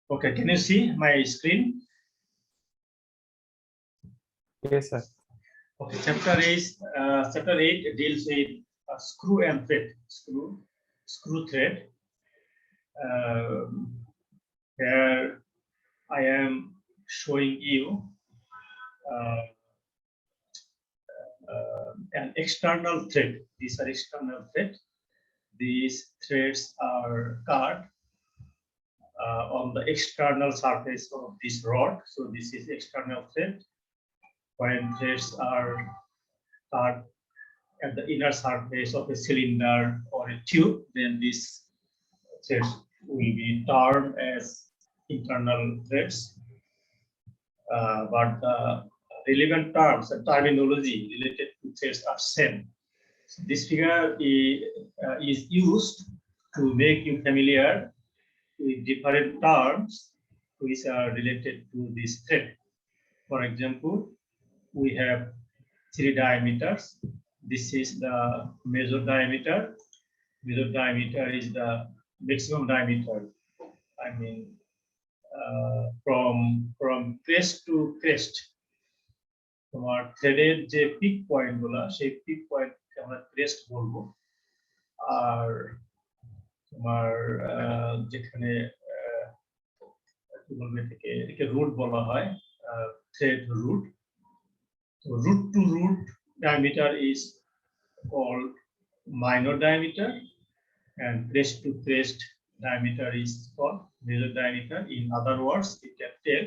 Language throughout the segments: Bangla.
Okay, can you see my screen? Yes, sir. Okay, chapter 8 deals with screw and thread. Screw thread. Here I am showing you an external thread. These are external thread. These threads are cut on the external surface of this rod. So this is external thread. When threads are cut at the inner surface of a cylinder or a tube, then these threads will be termed as internal threads. But the relevant terms and terminology related to threads are same. So this figure is used to make you familiar with different terms which are related to this thread. For example, we have 3 diameters. This is the measure diameter. Measure diameter is the maximum diameter. I mean, from crest to crest. তোমার থ্রেডের যে পিক পয়েন্ট গুলা সেই পিক পয়েন্ট আমরা ক্রেস্ট বলবো আর তোমার যেখানে কি বলবে এটাকে রুট বলা হয় thread root so root to root diameter is called minor diameter and crest to crest diameter is called major diameter. In other words, you can tell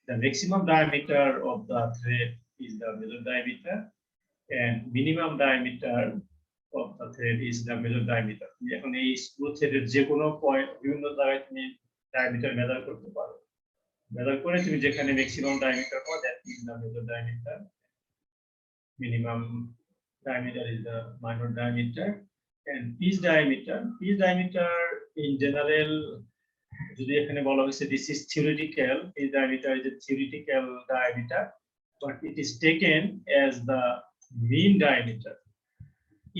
the maximum diameter of the thread is the major diameter and minimum diameter of the thread is the major diameter. এখন এই স্ক্রু থ্রেডের যে কোনো পয়েন্ট বিভিন্ন জায়গায় তুমি ডায়ামিটার মেজার করতে পারো মেজার করে তুমি যেখানে ম্যাক্সিমাম ডায়ামিটার পাও that is the major diameter minimum diameter is the minor diameter and piece diameter in general যদি এখানে বলা হয়েছে this is theoretical piece diameter is a theoretical diameter but it is taken as the mean diameter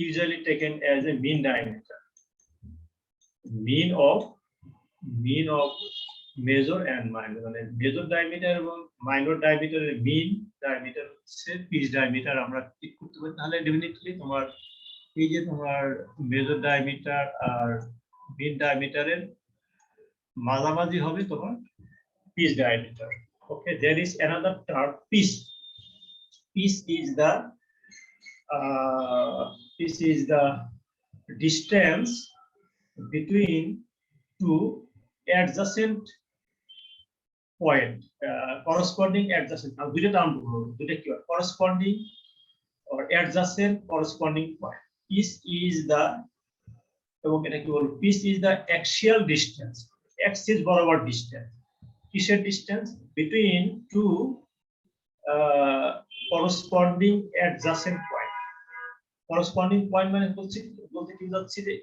usually taken as a mean diameter mean of major and minor মানে major diameter এবং minor diameter এর mean diameter হচ্ছে piece diameter আমরা ঠিক করতে পারি তাহলে ডেফিনেটলি তোমার এই যে তোমার major diameter আর mean diameter এর মাঝামাঝি হবে তোমার piece diameter. Okay, there is another term piece is the distance between two adjacent point corresponding adjacent now দুইটা টার্ম বলবো দুইটা কি হয় corresponding or adjacent corresponding point piece is the এবং এটা কি বলবো piece is the axial distance axis বরাবর distance কিসের distance between two corresponding adjacent point corresponding point মানে বলতে কি যাচ্ছে যে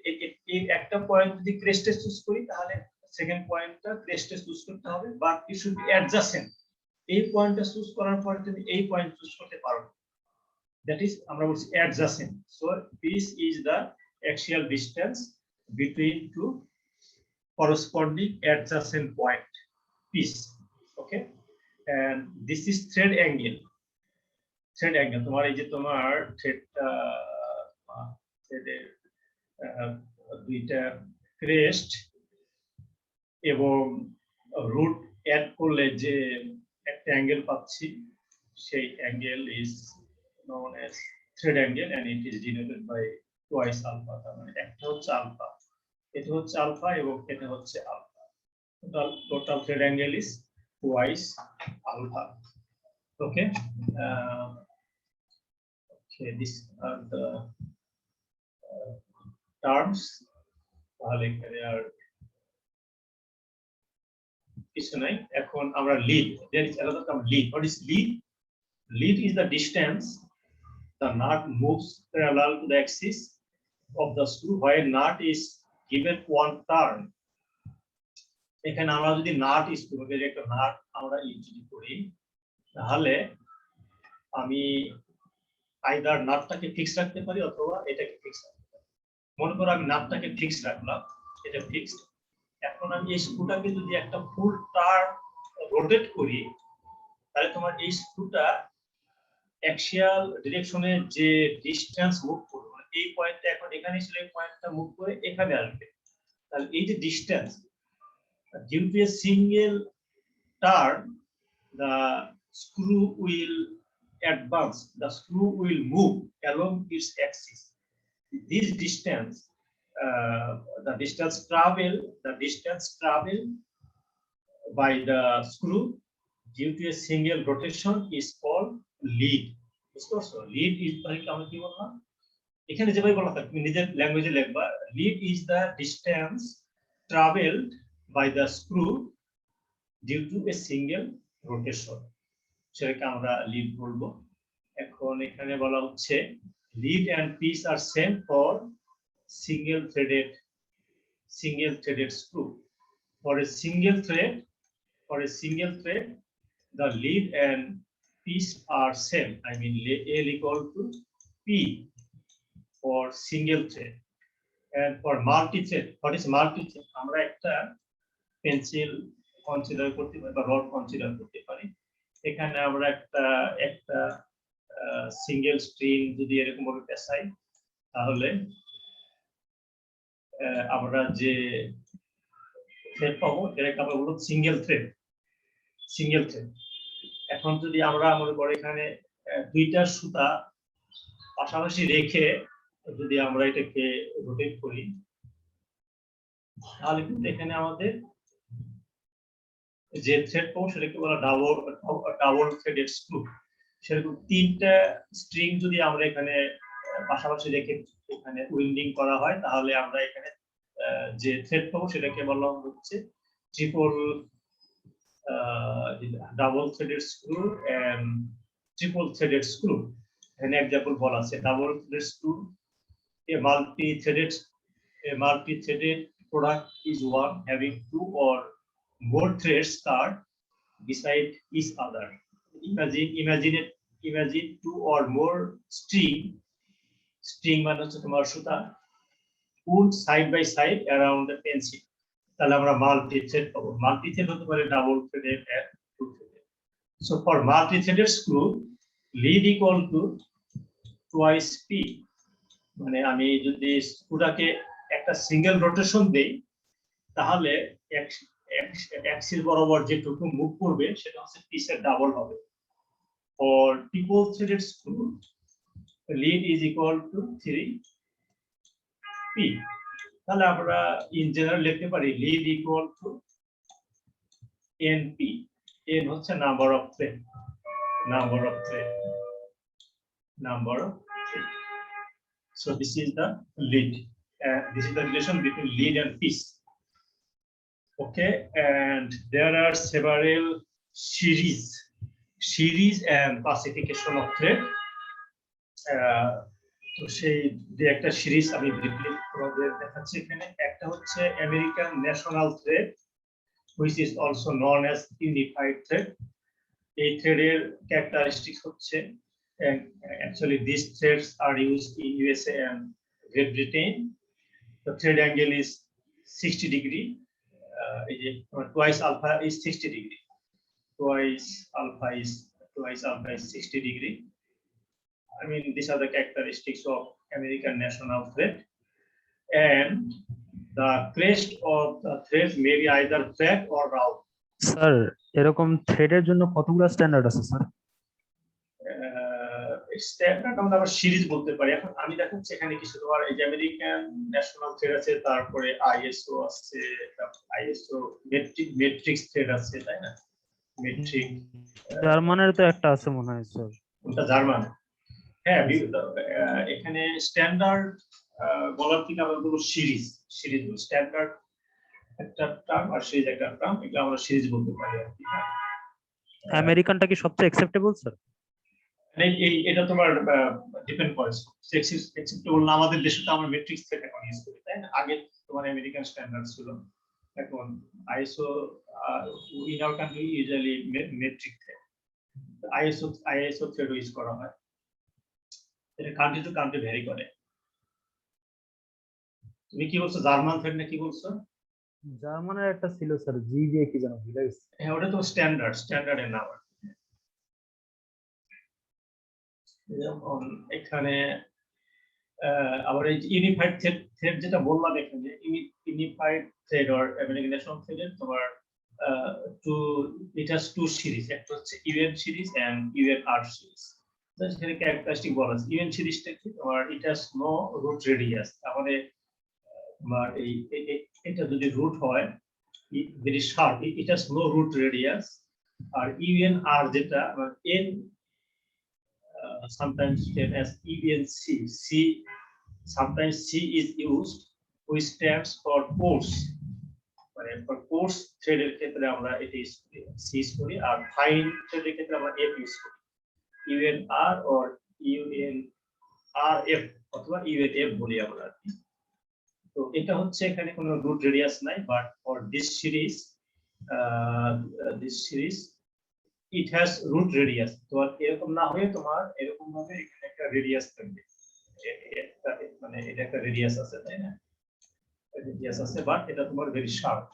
এই একটা পয়েন্ট যদি ক্রেস্টে চুজ করি তাহলে সেকেন্ড পয়েন্টটা ক্রেস্টে চুজ করতে হবে but it should be adjacent এই পয়েন্টটা চুজ করার পরে তুমি এই পয়েন্ট চুজ করতে পারো দ্যাট ইজ আমরা বলছি adjacent so this is the axial distance between two corresponding adjacent point piece okay and this is thread angle তোমার এই যে তোমার থ্রেডটা থ্রেডের দুইটা ক্রেস্ট এবং রুট অ্যাড করলে যে একটা অ্যাঙ্গেল পাচ্ছি সেই angle is known as thread angle and it is denoted by twice alpha তার মানে একটা হচ্ছে আলফা এটা হচ্ছে আলফা এবং এটা হচ্ছে alpha total thread angle is twice alpha okay okay these are the terms তাহলে এখানে আর কিছু নাই এখন আমরা lead there is another term lead what is lead lead is the distance the nut moves parallel to the axis of the screw while nut is given one turn এখানে আমরা যদি নাট স্ক্রুকে একটা নাট আমরা ইউজ করি তাহলে আমি আইদার নাটটাকে ফিক্স রাখতে পারি অথবা এটাকে ফিক্স রাখতে পারি মনে করো আমি নাটটাকে ফিক্স রাখলাম এটা ফিক্সড এখন আমি এই স্ক্রুটাকে যদি একটা ফুল টার্ন রোটেট করি, তাহলে তোমার এই স্ক্রুটা অ্যাক্সিয়াল ডিরেকশনে যে ডিসটেন্স মুভ করবে, মানে এই পয়েন্টটা এখন এখানে ছিল, এই পয়েন্টটা মুভ করে এখানে আসবে, তাহলে এই যে distance, due to a single turn the screw will advance, the screw will move along its axis. This distance, the distance traveled by the screw due to a single rotation is called lead. So lead is আমরা কি বললাম, এখানে যেভাবে বলা থাকে তুমি নিজের ল্যাঙ্গুয়েজে লিখবা, lead is the distance traveled by the screw due to a single rotation, সেটাকে আমরা লিড বলবো। এখন এখানে বলা হচ্ছে lead and pitch are same for single threaded screw. For a single thread the lead and piece are same, I mean L equal to P for single thread, and for multi thread, what is multi thread, আমরা একটা পেন্সিল কনসিডার করতে পারি বা রড কনসিডার করতে পারি। এখানে আমরা একটা সিঙ্গেল স্ট্রিং যদি এরকম ভাবে পেঁচাই, তাহলে আমরা যে থ্রেড পাবো এটাকে আমরা বলবো সিঙ্গেল থ্রেড। এখন যদি আমরা মনে করি এখানে দুইটা সুতা পাশাপাশি রেখে যদি আমরা এটাকে রোটেট করি, তাহলে কিন্তু এখানে আমাদের যে থ্রেড পাবো সেটাকে বলা ডাবল থ্রেডেড স্ক্রু। সেরকম তিনটা স্ট্রিং যদি আমরা এখানে পাশাপাশি রেখে এখানে উইন্ডিং করা হয়, তাহলে আমরা এখানে যে থ্রেড পাবো সেটাকে বলা হচ্ছে double threaded screw and triple threaded screw. এখানে এক্সাম্পল বলা আছে double threaded screw, a multi-threaded product is one having two or more threads start beside each other. Imagine two or more string মানে হচ্ছে তোমার সুতা pulled side by side around the pencil, তাহলে আমরা মাল্টি থ্রেড পাবো। মাল্টি থ্রেড হতে পারে double threaded and two threaded. So for multi threaded screw lead equal to twice P, মানে আমি যদি স্ক্রুটাকে একটা সিঙ্গেল রোটেশন দেই, তাহলে অ্যাক্সিস বরাবর যেটুকু মুভ করবে সেটা হচ্ছে পিসের ডাবল হবে। For triple threaded screw lead is equal to 3p, তাহলে আমরা ইন জেনারেল লিখতে পারি lead equal two np। n হচ্ছে number of thread. So this is the lead. This is the relation between lead and piece. Okay, and there are several series and classification of thread. তো সেই যে একটা সিরিজ আমি ব্রিফলি তোমাদের দেখাচ্ছি এখানে। একটা হচ্ছে American national thread, which is also known as unified thread. এই থ্রেডের ক্যারেক্টারিস্টিক্স হচ্ছে, and actually these threads are used in USA and Great Britain. The thread angle is 60 degree. Twice alpha is 60 degree. Twice alpha is 60 degree. I mean, these are the characteristics of American national thread. And the crest of the thread may be either flat or round. Sir এরকম থ্রেডের জন্য কতগুলো স্ট্যান্ডার্ড আছে স্যার? স্ট্যান্ডার্ড আমরা আবার সিরিজ বলতে পারি। এখন আমি দেখাচ্ছি এখানে কিছু, তোমার এই যে আমেরিকান ন্যাশনাল থ্রেড আছে, তারপরে আইএসও আছে, আইএসও মেট্রিক্স থ্রেড আছে, তাই না? মেট্রিক জার্মানের তো একটা আছে মনে হয় স্যার। ওটা জার্মান। হ্যাঁ, এখানে স্ট্যান্ডার্ড বলার থেকে আমরা বলবো সিরিজ। স্ট্যান্ডার্ড একটা টার্ম আর সিরিজ একটা টার্ম, এগুলো আমরা সিরিজ বলতে পারি আর কি। আমেরিকানটা কি সবচেয়ে অ্যাকসেপ্টেবল স্যার? এটা তোমার ডিপেন্ড করে, অ্যাকসেপ্টেবল না। আমাদের দেশে তো আমরা মেট্রিক্স থ্রেড এখন ইউজ করি, তাই না? আগে তোমার আমেরিকান স্ট্যান্ডার্ড ছিল, এখন ISO in our country usually metric thread, ISO thread use করা হয়। এটা কান্ট্রি টু কান্ট্রি ভ্যারি করে। তুমি কি বলছো, জার্মান থ্রেড না কি বলছো? জার্মানের একটা ছিল স্যার, জি দিয়ে কি যেন ভুলে গেছি। হ্যাঁ, ওটা তো স্ট্যান্ডার্ডের নাম আর কি। যেমন এখানে আবার এই ইউনিফাইড থ্রেড যেটা বললাম এখানে, ইউনিফাইড থ্রেড অর অ্যাপ্লিকেশন থ্রেডের তোমার to it has two series, একটা হচ্ছে UN series and UNR series. সেখানে ক্যারেক্টারিস্টিক বলা আছে। ইউএন সিরিজটা কি তোমার, it has no root radius, তাহলে তোমার এটা যদি রুট হয় very sharp, it has no root radius. আর ইউএনআর যেটা এন sometimes written as ENC. C, sometimes C is used, which stands for course. মানে for course থ্রেডের ক্ষেত্রে আমরা এটি C ইউজ করি, আর ফাইন থ্রেডের ক্ষেত্রে আমরা F ইউজ করি। UNR or UNRF অথবা UNF বলি আমরা। তো এটা হচ্ছে এখানে কোনো রুট রেডিয়াস নাই, but for this series it has root radius. তো এরকম না হয়ে তোমার এরকম ভাবে এখানে একটা রেডিয়াস থাকবে, মানে এটা একটা রেডিয়াস আছে, তাই না? রেডিয়াস আছে, বাট এটা তোমার very sharp.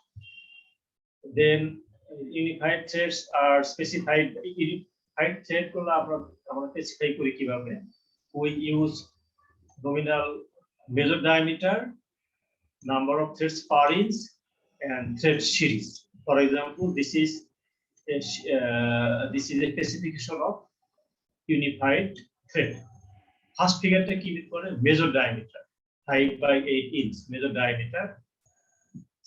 Then unified threads are specified. Unified thread গুলো আমরা স্পেসিফাই করি কিভাবে? We use nominal major diameter, number of threads per inch, and thread series. For example, this is a specification of unified thread. First figure টা কি করে? Major diameter 5 by 8 inch major diameter.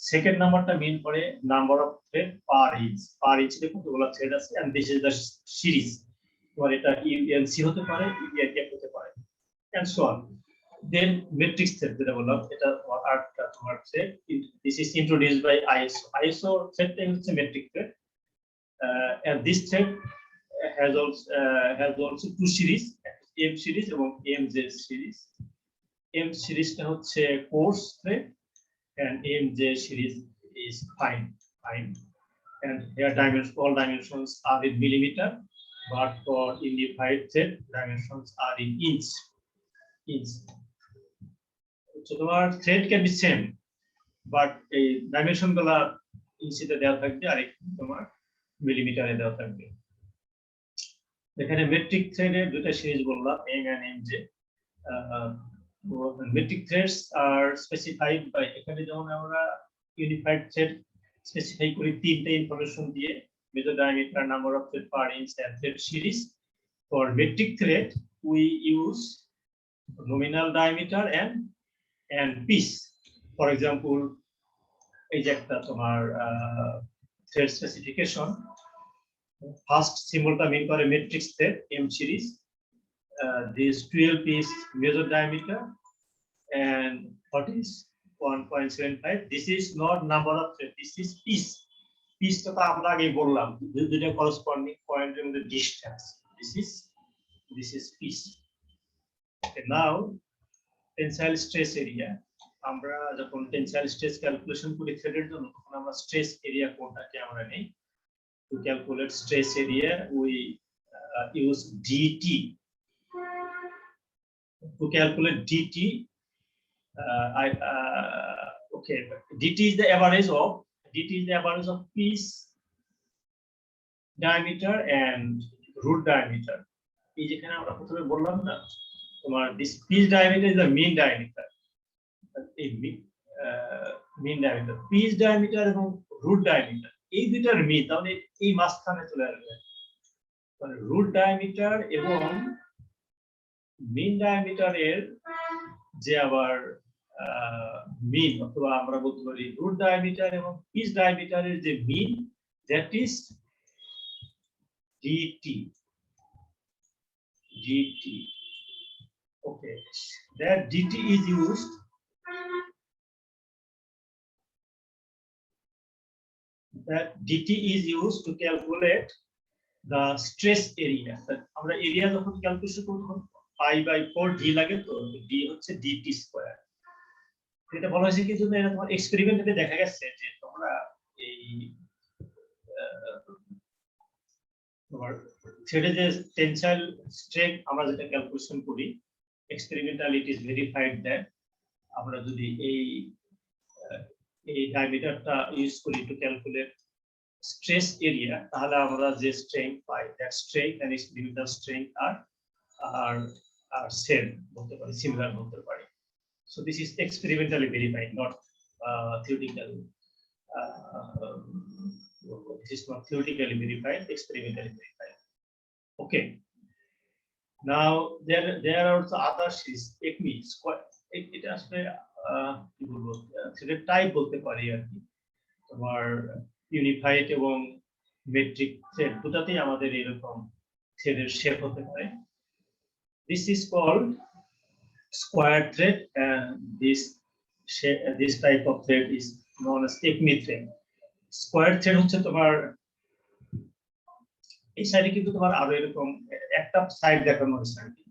Second নাম্বারটা মিন করে number of thread per inch। per inch এ কতগুলো থ্রেড আছে, and this is the series। তোমার এটা UNC হতে পারে, UNF হতে পারে, and so on. Then matrix thread যেটা বললাম, এটা আটটা তোমার thread. This is introduced by ISO থ্রেডটা হচ্ছে metric thread. And this thread has also two series, M series এবং MJ series. M series টা হচ্ছে coarse thread and MJ series is fine. And here all dimensions are in millimeter, but for unified thread dimensions are in inch. So তোমার thread can be same, but এই dimension গুলা ইঞ্চিতে দেওয়া থাকবে আর তোমার মিলিমিটারে দেওয়া থাকবে। এখানে মেট্রিক থ্রেডের দুটো সিরিজ বললাম, M and M J. Metric threads are specified by, এখানে যেমন আমরা ইউনিফাইড থ্রেড স্পেসিফাই করি তিনটে ইনফরমেশন দিয়ে, major diameter, number of thread per inch, and thread series. For metric thread we use nominal diameter and piece. For example, এই যে একটা তোমার thread specification, first symbolটা মিন করে matrix thread M series, this 12 piece major diameter and what is 1.75. This is not number of thread, this is piece তো আমরা আগে বললাম দুটো corresponding point এর মধ্যে distance, this is piece. Okay, now tensile stress area, আমরা যখন টেনসাইল স্ট্রেস ক্যালকুলেশন করি থ্রেডের জন্য, তখন আমরা স্ট্রেস এরিয়া কোনটাকে আমরা নেই। To calculate stress area, we use DT. To calculate DT, okay, DT is the average of piece diameter and root diameter. এই যেখানে আমরা প্রথমে বললাম না তোমার this piece diameter is the mean diameter. এই mean diameter, piece diameter এবং root diameter এই দুইটার মিন, তাহলে এই মাঝখানে চলে আসবে। মানে রুট ডায়ামিটার এবং মিন ডায়ামিটারের যে আবার মিন, অথবা আমরা বলতে পারি রুট ডায়ামিটার এবং পিচ ডায়ামিটারের যে mean, that is DT. Okay, that DT is used to calculate the stress area. আমরা এরিয়া যখন ক্যালকুলেশন করব পাই বাই 4 ডি লাগে, তো ডি হচ্ছে ডিটি স্কয়ার। এটা বলা হয়েছে কি জন্য, এটা তোমার এক্সপেরিমেন্টে দেখা গেছে যে তোমরা এই তোমার থ্রেডে যে টেনসাইল স্ট্রেংথ আমরা যেটা ক্যালকুলেশন করি, experimentally it is verified that আমরা যদি এই এই ডায়ামিটারটা ইউজ করি টু ক্যালকুলেট স্ট্রেস এরিয়া, তাহলে আমরা যে স্ট্রেংথ পাই that strength and its limital strength আর সেম বলতে পারি, সিমিলার বলতে পারি। So this is experimentally verified, not theoretical. This is not theoretically verified, experimentally verified. Okay. Now there are also other series techniques. এটা আসলে কি বলবো, থ্রেডের টাইপ বলতে পারি আর কি। তোমার ইউনিফাইড এবং মেট্রিক থ্রেড দুটাতেই আমাদের এরকম থ্রেডের শেপ হতে পারে। This is called square thread, and this type of thread is known as acme thread. Square thread হচ্ছে তোমার এই সাইডে কিন্তু তোমার আরো এরকম একটা সাইড দেখানো হয়েছে আর কি।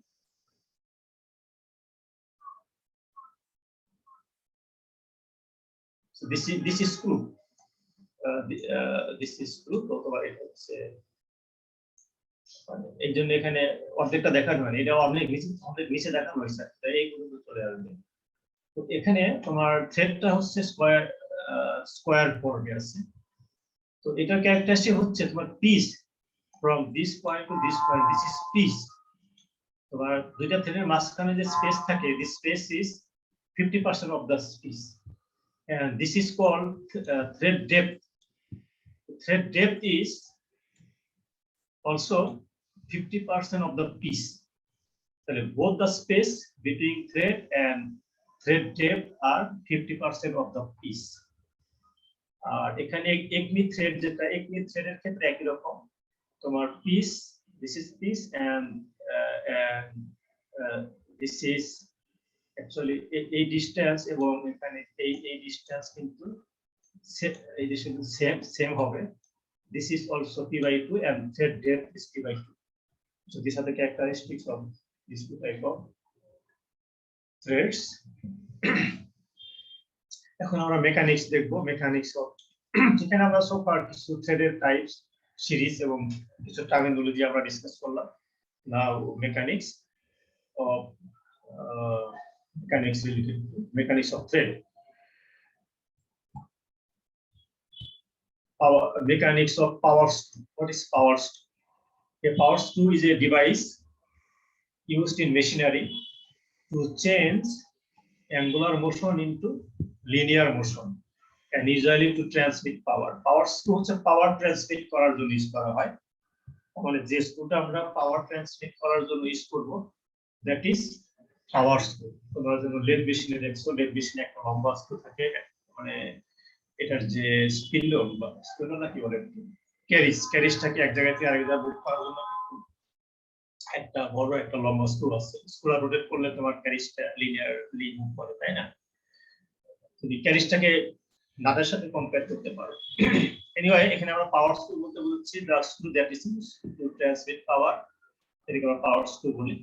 So this is screw. This is screw. তো তোমার এটা হচ্ছে এই জন্য এখানে অর্ধেকটা দেখানো হয়নি, এটা অনেক নিচে দেখানো হয়েছে, তাই এই পর্যন্ত চলে আসবে। তো এখানে তোমার থ্রেডটা হচ্ছে স্কোয়ার ফর্মে আছে। তো এটার ক্যারেক্টারিস্টিক হচ্ছে তোমার piece from this point to this point, this is piece. তোমার দুইটা থ্রেডের মাঝখানে যে স্পেস থাকে, this space is 50% of the piece, and this is called thread depth. Thread depth is also 50% of the piece. So both the space between thread and thread depth are 50% of the piece. আর এখানে একমি থ্রেড, যেটা একমি থ্রেডের ক্ষেত্রে একই রকম, তোমার piece, this is piece, and this is actually এই ডিসটেন্স এবং এখানে এই ডিসটেন্স কিন্তু সেম হবে। This is also p/2 and thread depth is p/2. So these are the characteristics of these two type of threads. এখন আমরা মেকানিক্স দেখবো, মেকানিক্স অফ, যেখানে আমরা সো ফার কিছু থ্রেডের টাইপস, সিরিজ এবং কিছু টার্মিনোলজি আমরা ডিসকাস করলাম। Now mechanics related to mechanics of thread. Mechanics of power screw. What is power screw? A power screw is a device used in machinery to change angular motion into linear motion, and usually to transmit power. Power screw হচ্ছে পাওয়ার ট্রান্সমিট করার জন্য ইউজ করা হয়। মানে যে স্ক্রুটা আমরা পাওয়ার ট্রান্সমিট করার জন্য ইউজ করব, দ্যাট ইজ পাওয়ার স্ক্রু। তোমরা যেন লেড মেশিনে দেখছো, লেড মেশিনে একটা লম্বা স্ক্রু থাকে, মানে এটার যে স্পিন্ডল বা স্পিন্ডল না কি বলে, ক্যারিজটাকে এক জায়গা থেকে আরেক জায়গায় মুভ করার জন্য একটা বড় একটা লম্বা স্ক্রু আছে। স্ক্রুটা রোটেট করলে তোমার ক্যারিজটা লিনিয়ারলি মুভ করে, তাই না? তুমি ক্যারিজটাকে নাটের সাথে কম্পেয়ার করতে পারো। এনিওয়ে, এখানে আমরা পাওয়ার স্ক্রু বলতে বুঝছি the screw that is used to transmit power, এটাকে আমরা পাওয়ার স্ক্রু বলি।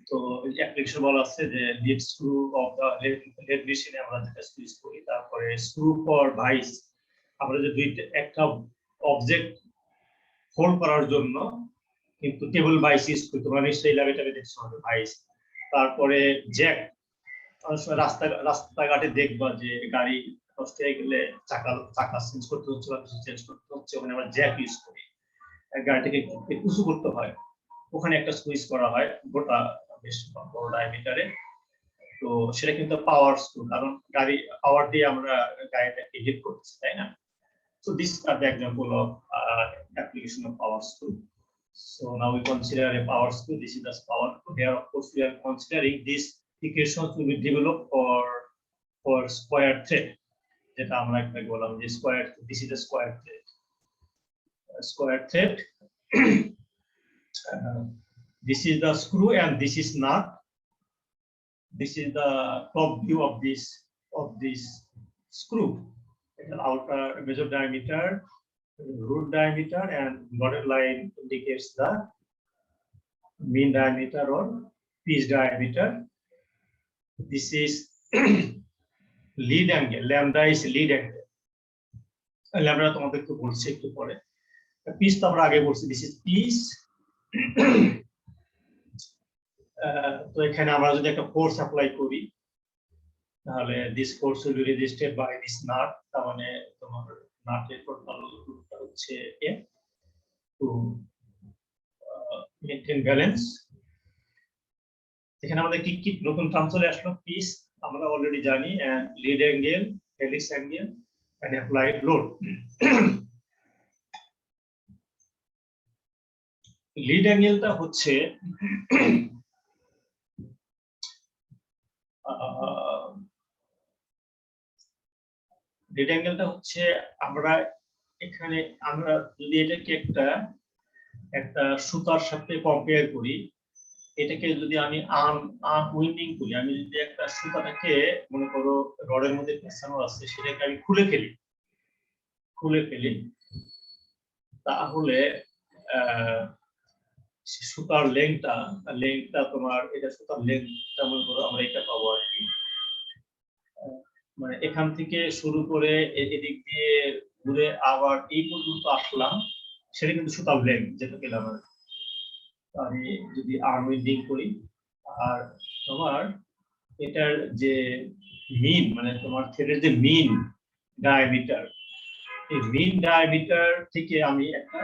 তো অ্যাপ্লিকেশন বলা আছে যে lead screw of the lathe মেশিনে আমরা যেটা ইউজ করি। তারপরে স্ক্রু ফর ভাইস, আমরা যে একটা অবজেক্ট হোল্ড করার জন্য কিন্তু টেবিল ভাইস ইউজ করি, তোমরা নিশ্চয়ই ল্যাবে দেখছো ভাইস। তারপরে জ্যাক, রাস্তাঘাটে দেখবা যে গাড়ি নষ্ট হয়ে গেলে চাকা চেঞ্জ করতে হচ্ছে বা কিছু চেঞ্জ করতে হচ্ছে, ওখানে আমরা জ্যাক ইউজ করি। গাড়িটাকে উঁচু করতে হয়, ওখানে একটা সুইচ করা হয় গোটা বেশ বড় ডায়ামিটারে। তো সেটা কিন্তু পাওয়ার স্ক্রু, কারণ গাড়ি পাওয়ার দিয়ে আমরা গাড়িটাকে হিট করছি, তাই না? So these are the example of application of power screw. So now we consider a power screw. This is the power screw. Here, of course, we are considering these equations will be developed for square thread. যেটা আমরা একটা বললাম যে square, this is a square thread. Square thread. This is the screw and this is nut. This is the top view of this screw. Outer measure diameter, root diameter, and dotted line indicates the mean diameter or piece diameter. This is lead angle. Lambda is lead angle. Lambda তোমাদেরকে বলছি একটু পরে। পিস তো আমরা আগে বলছি, this is piece. তো এখানে আমরা যদি একটা ফোর্স অ্যাপ্লাই করি, তাহলে this force will be registered by this nut, তার মানে তোমার নাটের টোটাল লোডটা হচ্ছে এফ টু মেইনটেইন ব্যালেন্স। এখানে আমাদের কি কি নতুন টার্ম চলে আসলো, পিস আমরা অলরেডি জানি, and lead angle, helix angle and applied load. Lead অ্যাঙ্গেলটা হচ্ছে লিড অ্যাঙ্গেলটা হচ্ছে আমরা এখানে আমরা যদি এটাকে একটা একটা সুতার সাথে কম্পেয়ার করি, এটাকে যদি আমি উইন্ডিং করি, আমি যদি একটা সুতাটাকে মনে করো রডের মধ্যে পেঁচানো আছে, সেটাকে আমি খুলে ফেলি তাহলে সুতার লেংথটা তোমার, এটা সুতার লেংথটা মনে করো আমরা এটা পাবো আর কি, মানে এখান থেকে শুরু করে এদিক দিয়ে ঘুরে আবার এই পর্যন্ত আসলাম, সেটা কিন্তু সুতার লেংথ যেটা পেলাম আর কি। আমি যদি আর্ম উইন্ডিং করি, আর তোমার এটার যে মিন, মানে তোমার থ্রেডের যে মিন ডায়ামিটার, এই মিন ডায়ামিটার থেকে আমি একটা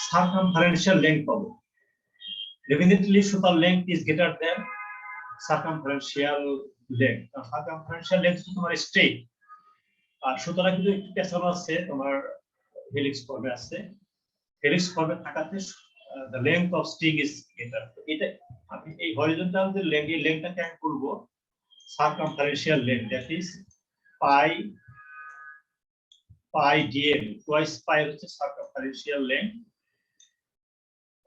সার্কামফারেন্সিয়াল লেংথ পাবো। ডেফিনেটলি সুতার length is greater than circumferential length. Circumferential length তোমার স্ট্রেট, আর সুতরাং কিন্তু একটু পেছানো আছে, তোমার হেলিক্স ফর্মে আছে, হেলিক্স ফর্মে থাকাতে the length of string is greater. এটা আমি এই হরিজন্টাল যে লেংথটাকে আমি করব circumferential length, that is pi dm, twice pi হচ্ছে সার্কামফারেন্সিয়াল লেংথ।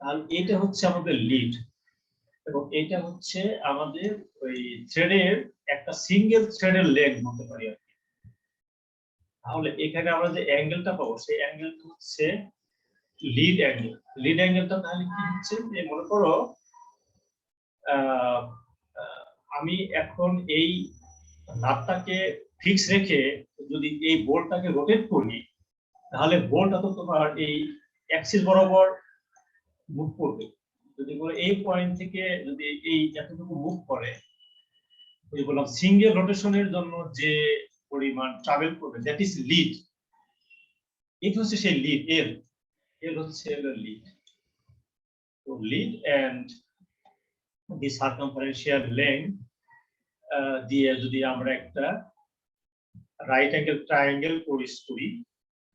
তাহলে এটা হচ্ছে আমাদের লিড, এবং এটা হচ্ছে আমাদের ওই থ্রেডের একটা সিঙ্গেল থ্রেডের লেংথ বলতে পারি আর কি। তাহলে এখানে আমরা যে অ্যাঙ্গেলটা পাবো, সেই অ্যাঙ্গেলটা হচ্ছে লিড অ্যাঙ্গেল। লিড অ্যাঙ্গেলটা তাহলে কি হচ্ছে, যে মনে করো আমি এখন এই নাটটাকে ফিক্স রেখে যদি এই বোল্টটাকে রোটেট করি, তাহলে বোল্টটা তো তোমার এই অ্যাক্সিস বরাবর মুভ করবে। যদি এই পয়েন্ট থেকে যদি এই এতটুকু মুভ করে, ওই বললাম সিঙ্গেল রোটেশনের জন্য যে পরিমাণ ট্রাভেল করবে, দ্যাট ইজ লিড। এটা হচ্ছে সেই লিড, এল হচ্ছে লিড। তো লিড এন্ড দি সার্কামফারেন্সিয়াল লেংথ দিয়ে যদি আমরা একটা রাইট অ্যাঙ্গেল ট্রায়াঙ্গেল করি,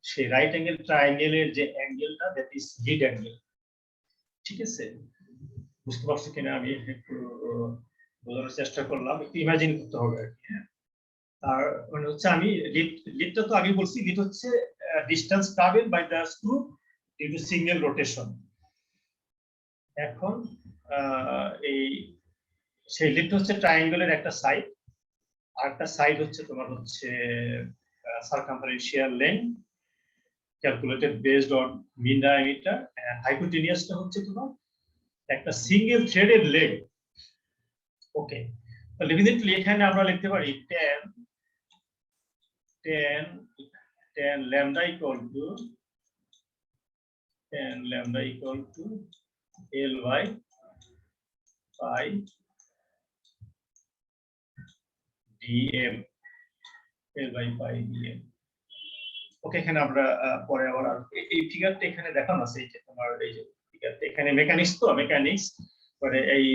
সেই রাইট অ্যাঙ্গেল ট্রায়াঙ্গেলের যে অ্যাঙ্গেলটা, দ্যাট ইজ লিড অ্যাঙ্গেল। ঠিক আছে, বুঝতে পারছো কিনা আমি একটু বোঝানোর চেষ্টা করলাম, একটু ইমাজিন করতে হবে আর কি। আর মানে হচ্ছে আমি লিডটা তো আগে বলছি, লিড হচ্ছে distance travel by the screw due to single rotation. এখন এই সেই লিডটা হচ্ছে ট্রায়াঙ্গেলের একটা সাইড, আর একটা সাইড হচ্ছে তোমার হচ্ছে circumferential length calculated based on mean diameter, and হাইপোটেনিয়াসটা হচ্ছে তোমার একটা সিঙ্গেল থ্রেডেড লেগ। ওকে, তো ডেফিনেটলি এখানে আমরা লিখতে পারি tan lambda equal to L by pi dm, L by pi dm। ওকে, এখানে আমরা পরে আবার এই ফিগারটা এখানে দেখানো আছে, এই যে তোমার এই যে ফিগারটা এখানে মেকানিক্স, তো মেকানিক্স মানে এই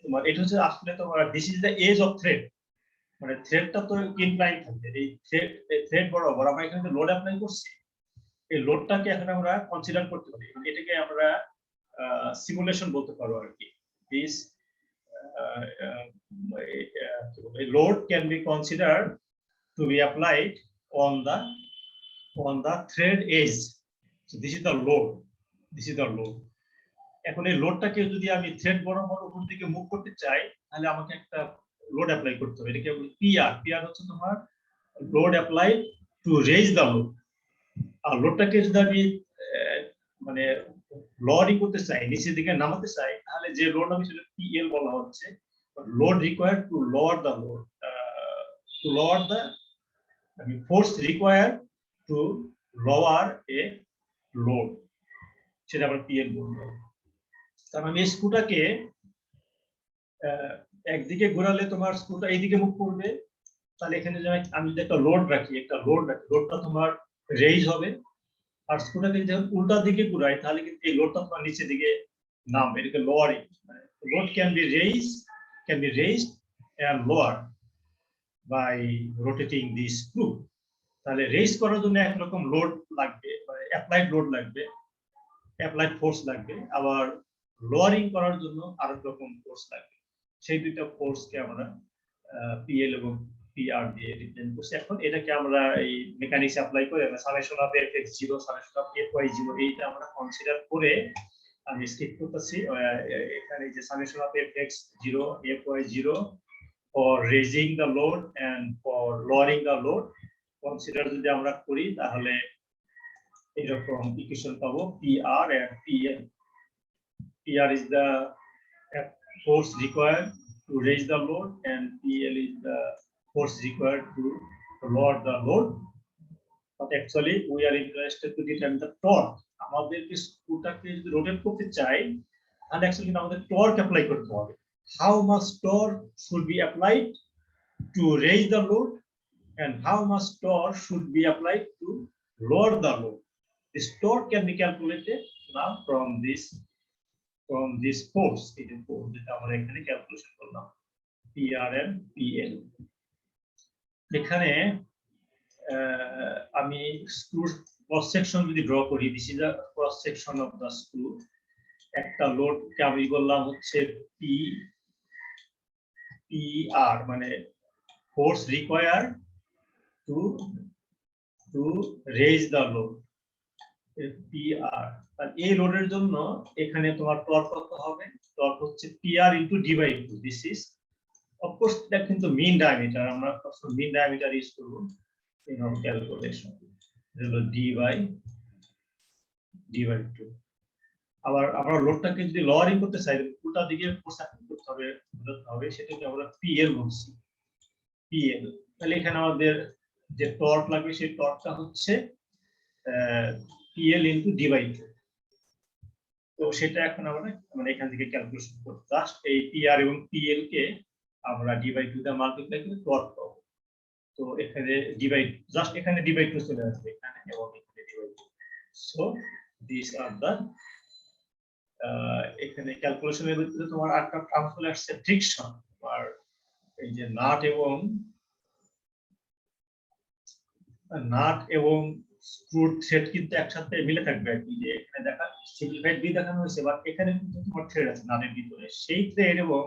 তোমার এটা হচ্ছে আসলে তোমার this is the edge of thread, মানে থ্রেডটা তো ইনক্লাইন থাকবে, এই থ্রেড বরাবর আমরা এখানে লোড অ্যাপ্লাই করছি, এই লোডটাকে এখন আমরা কনসিডার করতে পারি, এটাকে আমরা সিমুলেশন বলতে পারো আর কি। This load can be considered to be applied on the thread edge. So this is the load. এখন এই লোডটাকে যদি আমি থ্রেড বরাবর উপর দিকে মুভ করতে চাই, তাহলে আমাকে একটা লোড অ্যাপ্লাই করতে হবে, এটাকে পিআর হচ্ছে তোমার load apply to raise the load. আর লোডটাকে যদি আমি মানে লরি করতে চাই, নিচের দিকে নামাতে চাই, তাহলে যে লোড আমি সেটা পিএল বলা হচ্ছে, load required to lower the load, to lower the force required to lower a load, সেটা আমরা পিএল বলবো। তার মানে স্ক্রুটাকে একদিকে ঘোরালে তোমার স্ক্রুটা এইদিকে মুভ করবে, তাহলে এখানে আমি যদি একটা লোড রাখি, লোডটা তোমার রেইজ হবে, আর স্ক্রুটাকে যদি উল্টা দিকে ঘুরাই তাহলে কিন্তু এই লোডটা তোমার নিচের দিকে নামবে, এটাকে lowering. Load can be raised and lower by rotating the screw. তাহলে রেইজ করার জন্য একরকম লোড লাগবে, অ্যাপ্লাইড লোড লাগবে, অ্যাপ্লাইড ফোর্স লাগবে, আবার লোয়ারিং করার জন্য আরেক রকম ফোর্স লাগবে। সেই দুইটা ফোর্সকে আমরা পিএল এবং পিআর দিয়ে রিপ্রেজেন্ট করছি। এখন এটাকে আমরা এই মেকানিক্স অ্যাপ্লাই করে summation of FX 0 summation of FY 0 এইটা আমরা কনসিডার করে আমি স্কিপ করতেছি। এখানে যে summation of FX 0 FY 0 for raising the load and for lowering the load consider যদি আমরা করি তাহলে এরকম ইকুয়েশন পাবো PR and PL. PR is the force required to raise the load and PL is the force required to lower the load. But actually we are interested to determine the torque. আমাদের কি স্ক্রুটাকে যদি রোটেট করতে চাই তাহলে অ্যাকচুয়ালি আমাদের টর্ক অ্যাপ্লাই করতে হবে। How much torque should be applied to raise the load and how much torque should be applied to lower the load? This torque can be calculated now from this force. It is force that আমরা এখানে ক্যালকুলেশন করলাম PR and PL। এখানে আমি স্ক্রু ক্রস সেকশন যদি ড্র করি, this is a cross section of the screw. একটা লোড কে আমি বললাম হচ্ছে PR, মানে force required to raise the load, PR। আর এই লোডের জন্য এখানে তোমার টর্ক কত হবে? টর্ক হচ্ছে PR into D by 2। This is of course এটা কিন্তু মিন ডায়ামিটার, আমরা মিন ডায়ামিটার ইউজ করব ইন আওয়ার ক্যালকুলেশন। হলো D by 2। আবার আমরা লোডটাকে যদি লোয়ারিং করতে চাই উল্টা দিকে ফোর্স অ্যাপ্লাই করতে হবে, সেটাকে আমরা PL বলছি, PL। তাহলে এখানে আমাদের যে টর্ক লাগবে সেই টর্কটা হচ্ছে PL into D by 2। তো সেটা এখন আমরা মানে এখান থেকে ক্যালকুলেশন করব। জাস্ট এই PR এবং PL কে আমরা D by 2 দিয়ে মাল্টিপ্লাই করে টর্ক পাবো। তো এখানে জাস্ট এখানে D by 2 চলে আসবে এখানে এবং এখানে D by 2। সো দিস আর দা এখানে ক্যালকুলেশনের ভিতরে তোমার একটা টার্ম চলে আসছে ফ্রিকশন। আর এই যে নাট এবং স্ক্রু থ্রেড কিন্তু একসাথে মিলে থাকবে আর কি। যে এখানে দেখা সিম্পলিফাইড দিয়ে দেখানো হয়েছে, বাট এখানে কিন্তু তোমার থ্রেড আছে নাটের ভিতরে, সেই থ্রেড এবং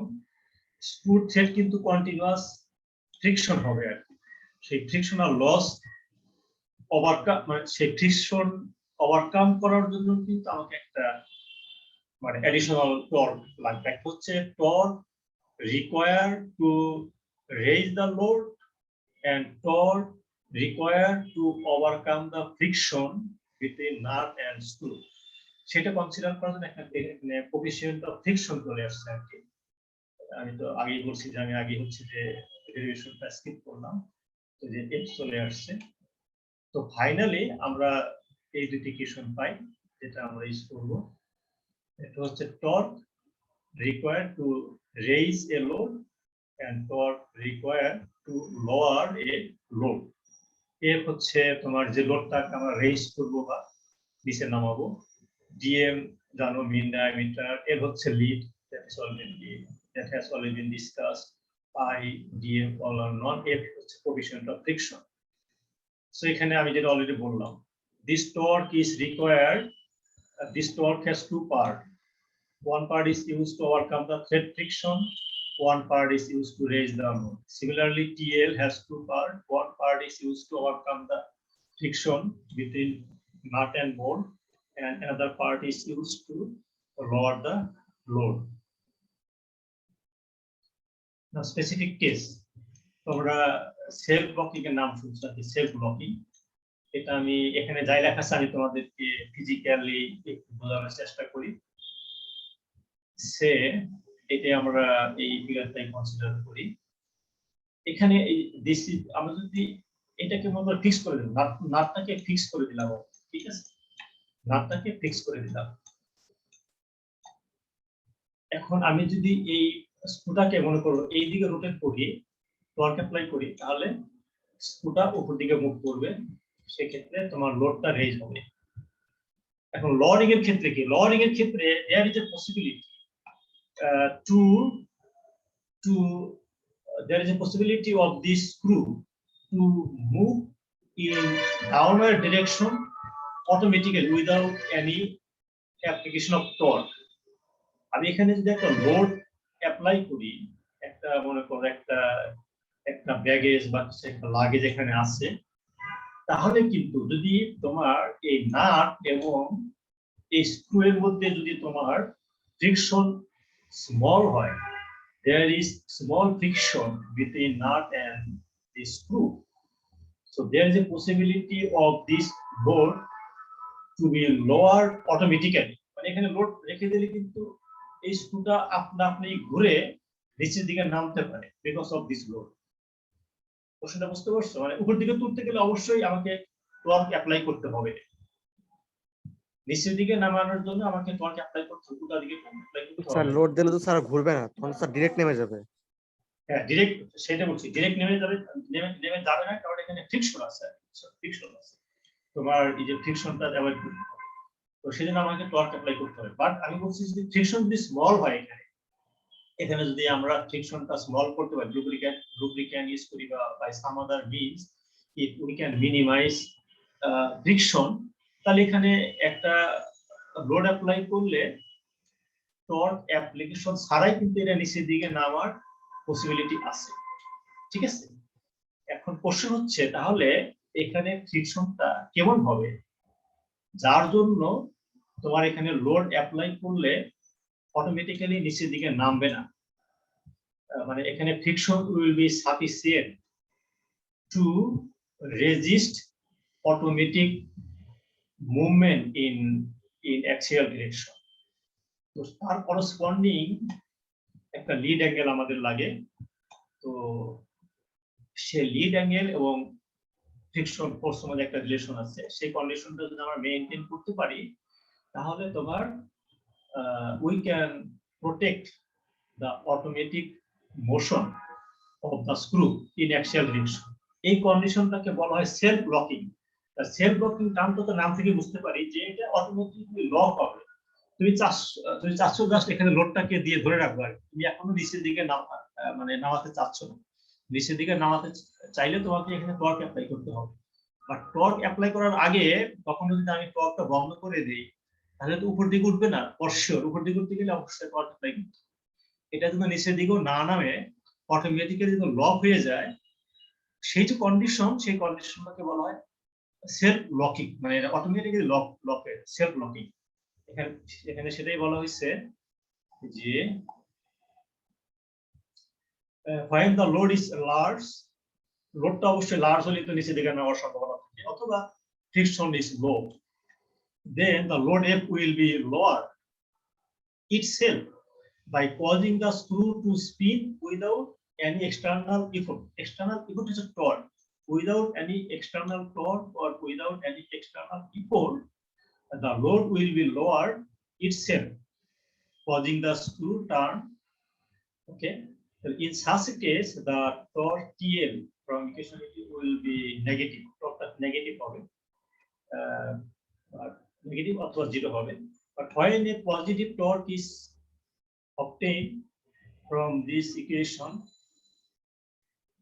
স্ক্রু থ্রেড কিন্তু কন্টিনিউয়াস ফ্রিকশন হবে আর কি। সেই ফ্রিকশনাল লস ওভারকাম করার জন্য কিন্তু আমাকে একটা মানে অ্যাডিশনাল টর্ক লাগবে। একটা হচ্ছে torque required to raise the load and torque required to overcome the friction between nut and screw। সেটা কনসিডার করার জন্য একটা কোএফিসিয়েন্ট অফ ফ্রিকশন চলে আসছে আর কি। আমি তো আগেই বলছি যে আমি আগে হচ্ছে যে ডেরিভেশনটা স্কিপ করলাম, তো যে f চলে আসছে। তো ফাইনালি আমরা এই দুটি ইকুয়েশন পাই যেটা আমরা ইউজ করব। এটা হচ্ছে torque required to raise a load and torque required to lower a load। F হচ্ছে তোমার যে লোডটাকে আমরা রেইজ করব বা নিচে নামাবো, DM জানো মিন ডায়ামিটার, L হচ্ছে lead that has already been discussed, I DM all or non, F হচ্ছে coefficient of friction। সো এখানে আমি যেটা অলরেডি বললাম, this torque is required, this torque has two parts. One part is used to overcome the thread friction, one part is used to raise the load. Similarly, TL has two parts. One part is used to overcome the friction between nut and bolt, and another part is used to lower the load. Now, specific case, তোমরা সেলফ ব্লকিং এর নাম শুনছো, সেলফ ব্লকিং। এটা আমি এখানে যাই লেখা আছে আমি তোমাদেরকে ফিজিক্যালি একটু বোঝানোর চেষ্টা করি। সে এটা আমরা এই ফিগারটাই কনসিডার করি। এখানে আমরা যদি এটাকে মনে করে ফিক্স করে দিলাম, নাটটাকে ফিক্স করে দিলাম, ঠিক আছে, নাটটাকে ফিক্স করে দিলাম। এখন আমি যদি এই স্ক্রুটাকে মনে করো এই দিকে রোটেট করি, টর্ক অ্যাপ্লাই করি তাহলে স্ক্রুটা উপর দিকে মুভ করবে, সেক্ষেত্রে তোমার লোডটা রেজ হবে। এখন লরিং এর ক্ষেত্রে কি? লরিং এর ক্ষেত্রে there is a possibility to there is a possibility of this screw to move in downward direction automatically without any application of torque. আমি এখানে যদি একটা লোড অ্যাপ্লাই করি, একটা মনে করো একটা ব্যাগেজ বা একটা লাগেজ এখানে আছে, তাহলে কিন্তু যদি তোমার এই নাট এবং এই স্ক্রু এর মধ্যে যদি তোমার ফ্রিকশন স্মল হয়, there is small friction between nut and the screw, so there is a possibility of this load to be lowered automatically. মানে এখানে লোড রেখে দিলে কিন্তু এই স্ক্রুটা আপনা আপনি ঘুরে নিচের দিকে নামতে পারে বিকজ অফ দিস লোড। প্রশ্নটা বুঝতে পারছো? মানে উপর দিকে তুলতে গেলে অবশ্যই আমাকে টর্ক অ্যাপ্লাই করতে হবে, নিচের দিকে নামানোর জন্য আমাকে টর্ক অ্যাপ্লাই করতে হবে, উল্টা দিকে অ্যাপ্লাই করতে স্যার হবে। লোড দিলে তো স্যার ঘুরবে না, তখন স্যার ডিরেক্ট নেমে যাবে। হ্যাঁ, ডিরেক্ট, সেটা বলছি, ডিরেক্ট নেমে যাবে, নেমে যাবে না, কারণ এখানে ফ্রিকশন আছে, ফ্রিকশন আছে, তোমার এই যে ফ্রিকশনটা অ্যাভয়েড করতে হবে, তো সেজন্য আমাকে টর্ক অ্যাপ্লাই করতে হবে। বাট আমি বলছি যদি ফ্রিকশন যদি স্মল হয়, এখানে যদি আমরা ফ্রিকশনটা স্মল করতে পারি, লুব্রিক্যান্ট ইউজ করি বা by some other means if we can minimise friction, তাহলে এখানে একটা লোড অ্যাপ্লাই করলে টর্ক অ্যাপ্লিকেশন ছাড়াই কিন্তু এটা নিচের দিকে নামার পসিবিলিটি আছে। ঠিক আছে, এখন কোশ্চেন হচ্ছে তাহলে এখানে ফ্রিকশনটা কেমন হবে, যার জন্য তোমার এখানে লোড অ্যাপ্লাই করলে অটোমেটিক্যালি নিচের দিকে নামবে না। মানে এখানে friction will be sufficient two resist automatic movement in axial direction. তো তার করসপন্ডিং একটা লিড অ্যাঙ্গেল আমাদের লাগে। তো সে লিড অ্যাঙ্গেল এবং ফ্রিকশন ফোর্স মধ্যে একটা রিলেশন আছে, সেই কন্ডিশনটা যদি আমরা মেইনটেইন করতে পারি, তাহলে তোমার we can protect the automatic motion of the screw in axial direction. এই কন্ডিশনটাকে বলা হয় সেলফ লকিং। সেলফ লকিং টার্মটা তো নাম থেকে বুঝতে পারি যে এটা অটোমেটিকলি লক হবে। তুমি চাচ্ছ জাস্ট এখানে লোডটাকে দিয়ে ধরে রাখবে, আর তুমি এখনো নিচের দিকে মানে নামাতে চাচ্ছ না। নিচের দিকে নামাতে চাইলে তোমাকে এখানে টর্ক অ্যাপ্লাই করতে হবে। বাট টর্ক অ্যাপ্লাই করার আগে তখন যদি আমি টর্কটা বন্ধ করে দিই, তাহলে তো উপর দিকে উঠবে না, ফরশিওর উপর দিকে উঠতে গেলে অবশ্যই টর্ক অ্যাপ্লাই করতে হবে। এটা যদি নিচের দিকেও না নামে অটোমেটিক্যালি যদি লক হয়ে যায়, সেই যে কন্ডিশন, সেই কন্ডিশনটাকে বলা হয় সেলফ লকিং, মানে অটোমেটিক্যালি লকের সেলফ লকিং। এখানে সেটাই বলা হয়েছে যে when the load is large, লোডটা অবশ্যই লার্জ হলে তো নিচের দিকে নেওয়ার সম্ভাবনা থাকে, অথবা friction is low, then the load F will be lower itself by causing the screw to spin without any external effort. External effort is a torque. Without any external torque or without any external effort, the load will be lowered itself, causing the screw turn. Okay. So in such a case, the torque TL from equation will be negative. Torque negative হবে, negative অথবা 0 হবে। But when a positive torque is obtained from this equation,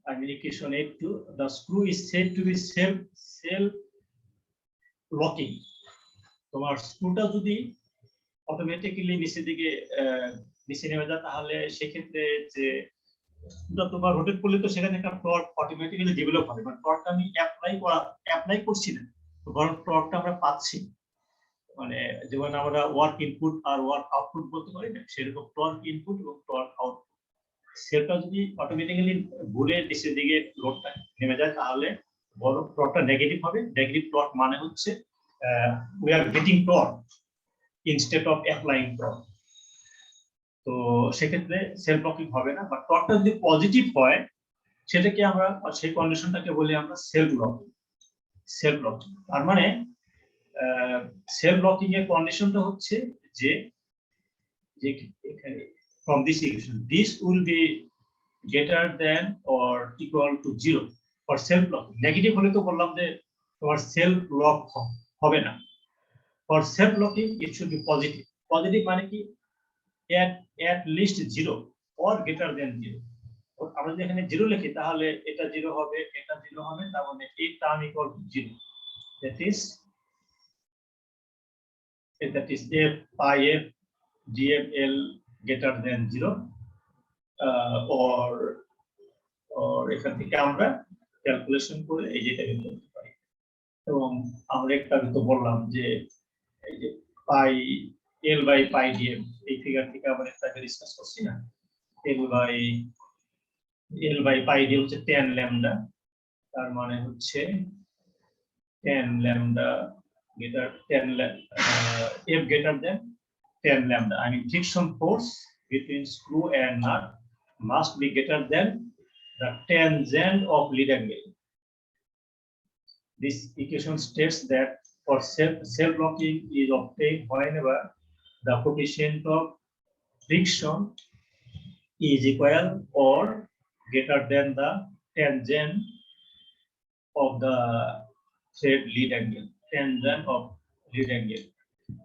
I mean equation 8.2, the screw is said to be self locking. তোমার স্ক্রুটা যদি অটোমেটিক্যালি নিচের দিকে নিচে নেমে যায়, তাহলে সেক্ষেত্রে যে স্ক্রুটা তোমার রোটেট করলে তো সেখানে একটা টর্ক অটোমেটিক্যালি ডেভেলপ হবে, মানে টর্কটা আমি অ্যাপ্লাই করছি না, তো বরং টর্কটা আমরা পাচ্ছি। মানে যেমন আমরা ওয়ার্ক ইনপুট আর ওয়ার্ক আউটপুট বলতে পারি না, সেরকম টর্ক ইনপুট এবং টর্ক আউটপুট। সেটা যদি অটোমেটিক্যালি ঘুরে নিচের দিকে লোডটা নেমে যায়, তাহলে বড় টর্কটা নেগেটিভ হবে। নেগেটিভ টর্ক মানে হচ্ছে we are getting torque instead of applying torque. তো সেক্ষেত্রে সেলফ লকিং হবে না। বাট টর্কটা যদি পজিটিভ হয়, সেটাকে আমরা সেই কন্ডিশনটাকে বলি আমরা সেলফ লকিং। সেলফ লকিং তার মানে সেলফ লকিং এর কন্ডিশনটা হচ্ছে যে এখানে from this equation this will be greater than or equal to 0 for self locking. Negative হলে তো বললাম যে তোমার সেলফ লক হবে না। For self locking it should be positive. Positive মানে কি at least 0 or greater than 0. আমরা যদি এখানে 0 লিখি তাহলে এটা 0 হবে, এটা 0 হবে, তার মানে এই term equal to 0। That is f pi f dml greater than 0 or এখান থেকে আমরা ক্যালকুলেশন করে এই যেটা বের করতে পারি। এবং আমরা একটা তো বললাম যে এই যে পাই l বাই পাই dm এই ফিগার থেকে আমরা একটা ডিসকাস করছি না, l বাই পাই dm হচ্ছে 10 ল্যামডা, তার মানে হচ্ছে 10 lambda greater 10 f greater than 10 lambda. I mean friction force between screw and nut must be greater than the tangent of lead angle. This equation states that for self locking is obtained whenever the coefficient of friction is equal or greater than the tangent of the thread lead angle, tangent of lead angle.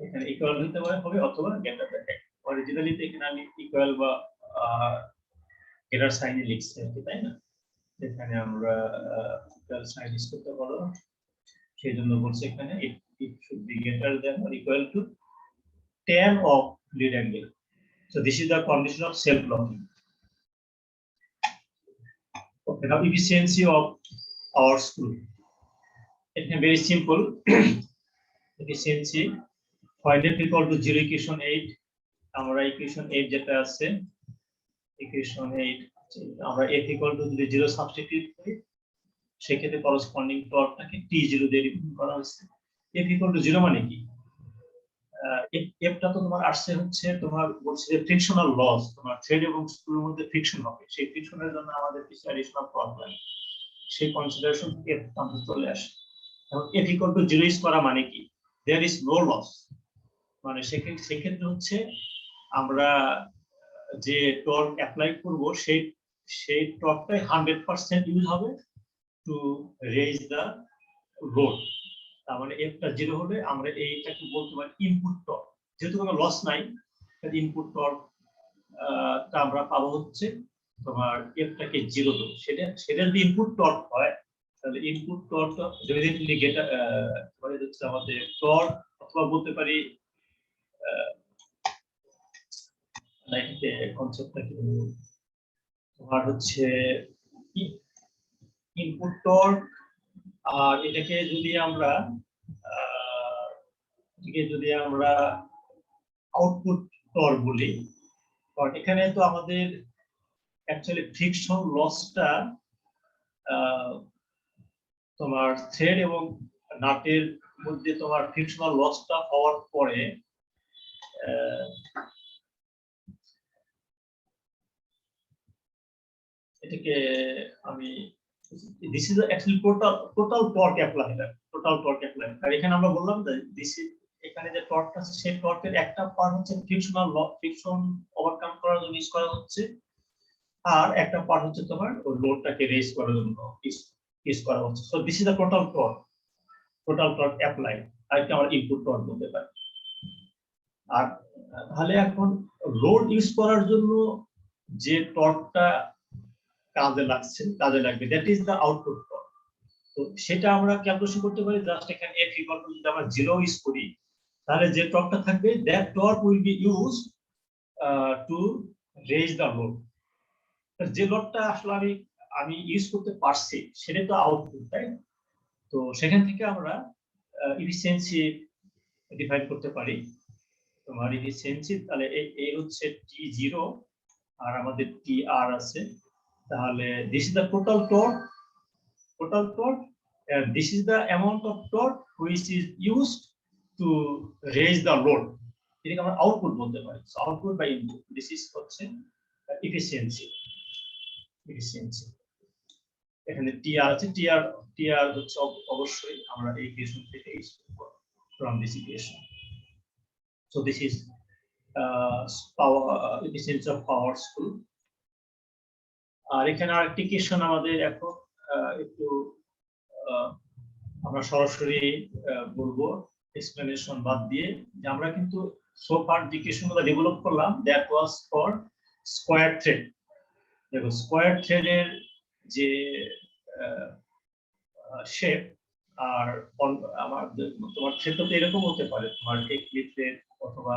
এখানে ইকুয়াল হতে হবে অথবা গ্রেটার দ্যান। অরিজিনালি তো এখানে আমি ইকুয়াল বা গ্রেটার সাইনে লিখছি তাই না, এখানে আমরা ইকুয়াল সাইন ইউজ করতে পারো, সেই জন্য বলছি এখানে it should be greater than or equal to tan of lead angle. So this is the condition of self locking. Okay, now efficiency of our screw. It's very simple. Efficiency find f equal to 0 equation 8. আমরা equation 8 যেটা আছে equation 8 আমরা f equal to 0 সাবস্টিটিউট করি, সেক্ষেত্রে করসপন্ডিং টর্কটাকে t0 দিয়ে রিপ্রেজেন্ট করা হয়েছে। f equal to 0 মানে কি, f টা তো তোমার আসছে হচ্ছে তোমার বলছে যে ফ্রিকশনাল লস, তোমার থ্রেড এবং স্ক্রুর মধ্যে ফ্রিকশন হবে, সেই ফ্রিকশনের জন্য আমাদের কিছু অ্যাডিশনাল টর্ক লাগে, সেই কনসিডারেশন থেকে f আমাদের চলে আসে। এবং f equal to 0 ইজ করা মানে কি, there is no loss, মানে সেক্ষেত্রে হচ্ছে আমরা যে টর্ক অ্যাপ্লাই করব সেই টর্কটাই 100% ইউজ হবে টু রেজ দ্য লোড। তার মানে এফটা 0 হলে আমরা এইটাকে বলতে পারি ইনপুট টর্ক, যেহেতু কোনো লস নাই ইনপুট টর্ক টা আমরা পাবো হচ্ছে তোমার এফটাকে 0 দেব, সেটা যদি ইনপুট টর্ক হয় তাহলে ইনপুট টর্ক যদি গেটার মানে হচ্ছে আমাদের টর্ক, অথবা বলতে পারি কনসেপ্টটা কি তোমার হচ্ছে ইনপুট টর্ক, আর এটাকে যদি আমরা আউটপুট টর্ক বলি, কারণ এখানে তো আমাদের অ্যাকচুয়ালি ফ্রিকশন লসটা তোমার থ্রেড এবং নাটের মধ্যে তোমার ফ্রিকশনাল লসটা হওয়ার পরে এটাকে আমি this is actually total torque apply, আর এখানে আমরা বললাম যে এখানে যে টর্কটা আছে সেই টর্কের একটা পার্ট হচ্ছে ফ্রিকশনাল লস, ফ্রিকশন ওভারকাম করার জন্য ইউজ করা হচ্ছে, আর একটা পার্ট হচ্ছে তোমার ওই লোডটাকে রেজ করার জন্য ইউজ করা হচ্ছে। So this is the total torque apply, আর এটা আমরা ইনপুট টর্ক বলতে পারি। আর তাহলে এখন লোড ইউজ করার জন্য যে টর্কটা কাজে লাগবে that is the output torque. তো সেটা আমরা ক্যালকুলেশন করতে পারি জাস্ট এখানে f ইকুয়াল টু যদি আমরা 0 ইউজ করি তাহলে যে টর্কটা থাকবে that torque will be used to raise the load. যে লোডটা আসলে আমি ইউজ করতে পারছি সেটা তো আউটপুট, তাই না? তো সেখান থেকে আমরা এফিসিয়েন্সি ডিফাইন করতে পারি। তোমার এফিসিয়েন্সি তাহলে এই হচ্ছে T0 আর আমাদের TR আছে, তাহলে this is the total torque and this is the amount of torque which is used to raise the load, এটাকে আমরা আউটপুট বলতে পারি। So output by input, this is হচ্ছে এফিসিয়েন্সি। এখানে টিআর আছে, টিআর হচ্ছে অবশ্যই আমরা এই ইকুয়েশন থেকে from this equation. So this is power efficiency of power screw. আর এখানে আরেকটি কোয়েশ্চন আমাদের এখন একটু আমরা সরাসরি বলবো এক্সপ্লেনেশন বাদ দিয়ে, যে আমরা কিন্তু সো ফার যে কোয়েশ্চনগুলো ডেভেলপ করলাম that was for square thread. দেখো স্কয়ার থ্রেডের যে শেপ আর আমার তোমার থ্রেড তো এরকম হতে পারে, তোমার একলি থ্রেড অথবা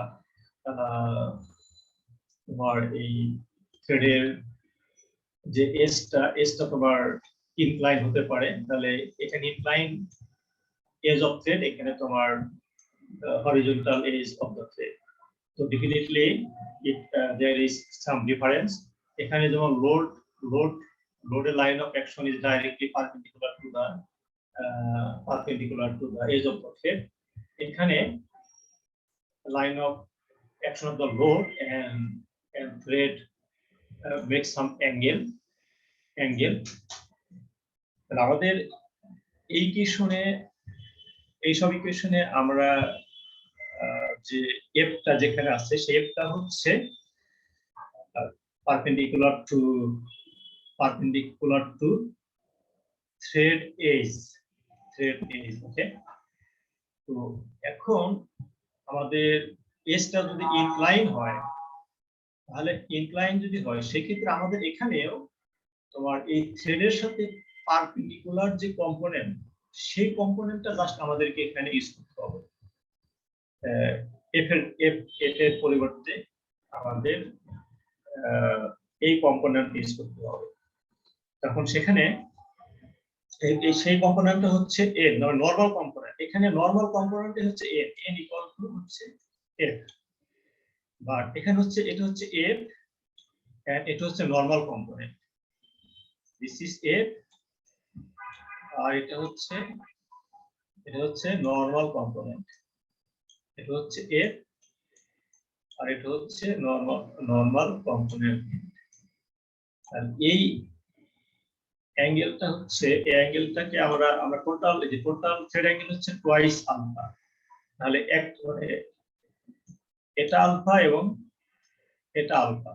তোমার এই থ্রেডের যে এজটা তোমার ইনক্লাইন হতে পারে, তাহলে এখানে ইনক্লাইন এজ অফ থ্রেড, এখানে তোমার horizontal edge of the thread. So definitely there is some difference. এখানে যেমন load line of action is directly perpendicular to the edge of the thread. এখানে line of action of the load and thread makes some angle. আমাদের এই ইকুয়েশনে, এই সব ইকুয়েশনে আমরা যে এফটা যেখানে আছে সেই এফটা হচ্ছে পারপেন্ডিকুলার টু থ্রেড এজ, ওকে। তো এখন আমাদের এজটা যদি ইনক্লাইন হয়, তাহলে ইনক্লাইন যদি হয় সেক্ষেত্রে আমাদের এখানেও তোমার এই থ্রেডের সাথে পারপেন্ডিকুলার যে কম্পোনেন্ট, সেই কম্পোনেন্টটা জাস্ট আমাদেরকে এখানে ইউজ করতে হবে। এফ এর পরিবর্তে আমাদের এই কম্পোনেন্ট ইউজ করতে হবে। তখন সেখানে সেই কম্পোনেন্টটা হচ্ছে এ, নরমাল কম্পোনেন্ট। এখানে নরমাল কম্পোনেন্টে হচ্ছে এন ইকুয়াল টু হচ্ছে এফ, বাট এখানে হচ্ছে এটা হচ্ছে এফ এন্ড এটা হচ্ছে normal component. This is F আর এটা হচ্ছে নরমাল কম্পোনেন্ট। এটা হচ্ছে এফ আর এটা হচ্ছে নরমাল কম্পোনেন্ট। আর এই অ্যাঙ্গেলটা হচ্ছে, এই অ্যাঙ্গেলটাকে আমরা টোটাল থ্রেড অ্যাঙ্গেল হচ্ছে টুয়াইস আলফা। তাহলে এটা আলফা এবং এটা আলফা,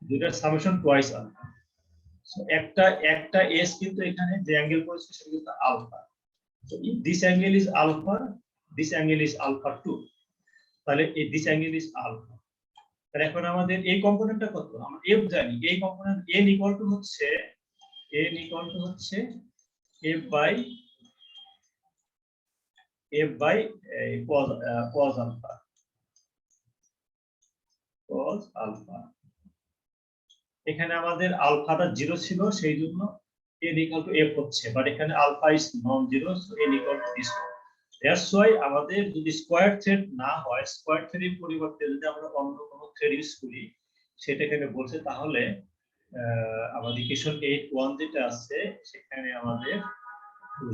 দুইটার সামেশন টুয়াইস আলফা। সো একটা এস কিন্তু এখানে যে অ্যাঙ্গেল পড়ছে সেটা কিন্তু alpha. So this angle is alpha, this angle is alpha 2, তাহলে এই দিস অ্যাঙ্গেল ইজ আলফা। তাহলে এখন আমাদের এই কম্পোনেন্টটা কত, আমরা এফ জানি। এই কম্পোনেন্ট এন ইকুয়াল টু হচ্ছে এফ বাই cos আলফা। এখানে আমাদের আলফাটা 0 ছিল, সেই জন্য n ইকুয়াল টু f হচ্ছে, বাট এখানে alpha is non zero, so n equal to this. That's why আমাদের যদি স্কয়ার থ্রেড না হয়, স্কয়ার থ্রেডের পরিবর্তে যদি আমরা অন্য কোনো থ্রেড ইউজ করি, সেটা এখানে বলছে, তাহলে আমাদের ইকুয়েশন 8.1 যেটা আছে সেখানে আমাদের